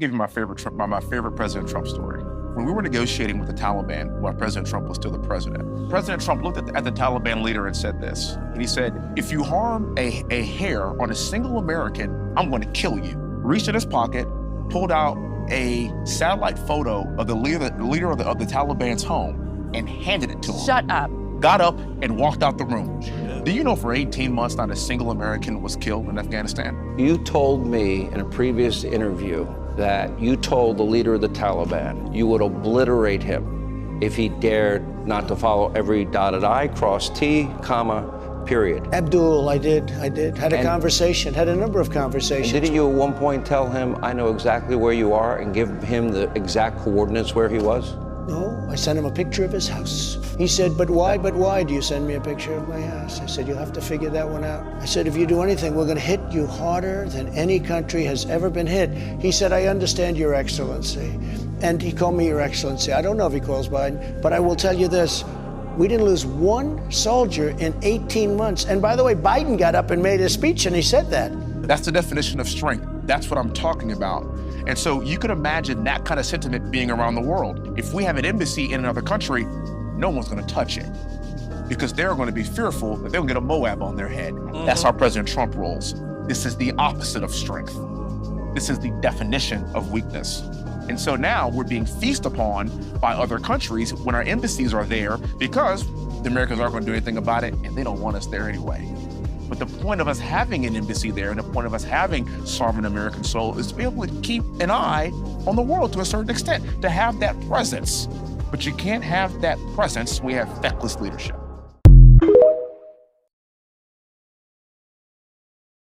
Give you my favorite President Trump story. When we were negotiating with the Taliban, while President Trump was still the president, President Trump looked at the Taliban leader and said this. And he said, if you harm a hair on a single American, I'm going to kill you. Reached in his pocket, pulled out a satellite photo of the leader of the Taliban's home and handed it to him. Shut up. Got up and walked out the room. Do you know for 18 months not a single American was killed in Afghanistan? You told me in a previous interview that you told the leader of the Taliban you would obliterate him if he dared not to follow every dotted I, crossed T, comma, period. Abdul, I did. Had a conversation, had a number of conversations. And didn't you at one point tell him, I know exactly where you are, and give him the exact coordinates where he was? No, I sent him a picture of his house. He said, but why do you send me a picture of my house? I said, you'll have to figure that one out. I said, if you do anything, we're gonna hit you harder than any country has ever been hit. He said, I understand, Your Excellency. And he called me Your Excellency. I don't know if he calls Biden, but I will tell you this. We didn't lose one soldier in 18 months. And by the way, Biden got up and made a speech and he said that. That's the definition of strength. That's what I'm talking about. And so you could imagine that kind of sentiment being around the world. If we have an embassy in another country, no one's going to touch it because they're going to be fearful that they'll get a Moab on their head. That's how President Trump rolls. This is the opposite of strength. This is the definition of weakness. And so now we're being feasted upon by other countries when our embassies are there because the Americans aren't going to do anything about it and they don't want us there anyway. But the point of us having an embassy there and the point of us having sovereign American soul is to be able to keep an eye on the world to a certain extent, to have that presence. But you can't have that presence when we have feckless leadership.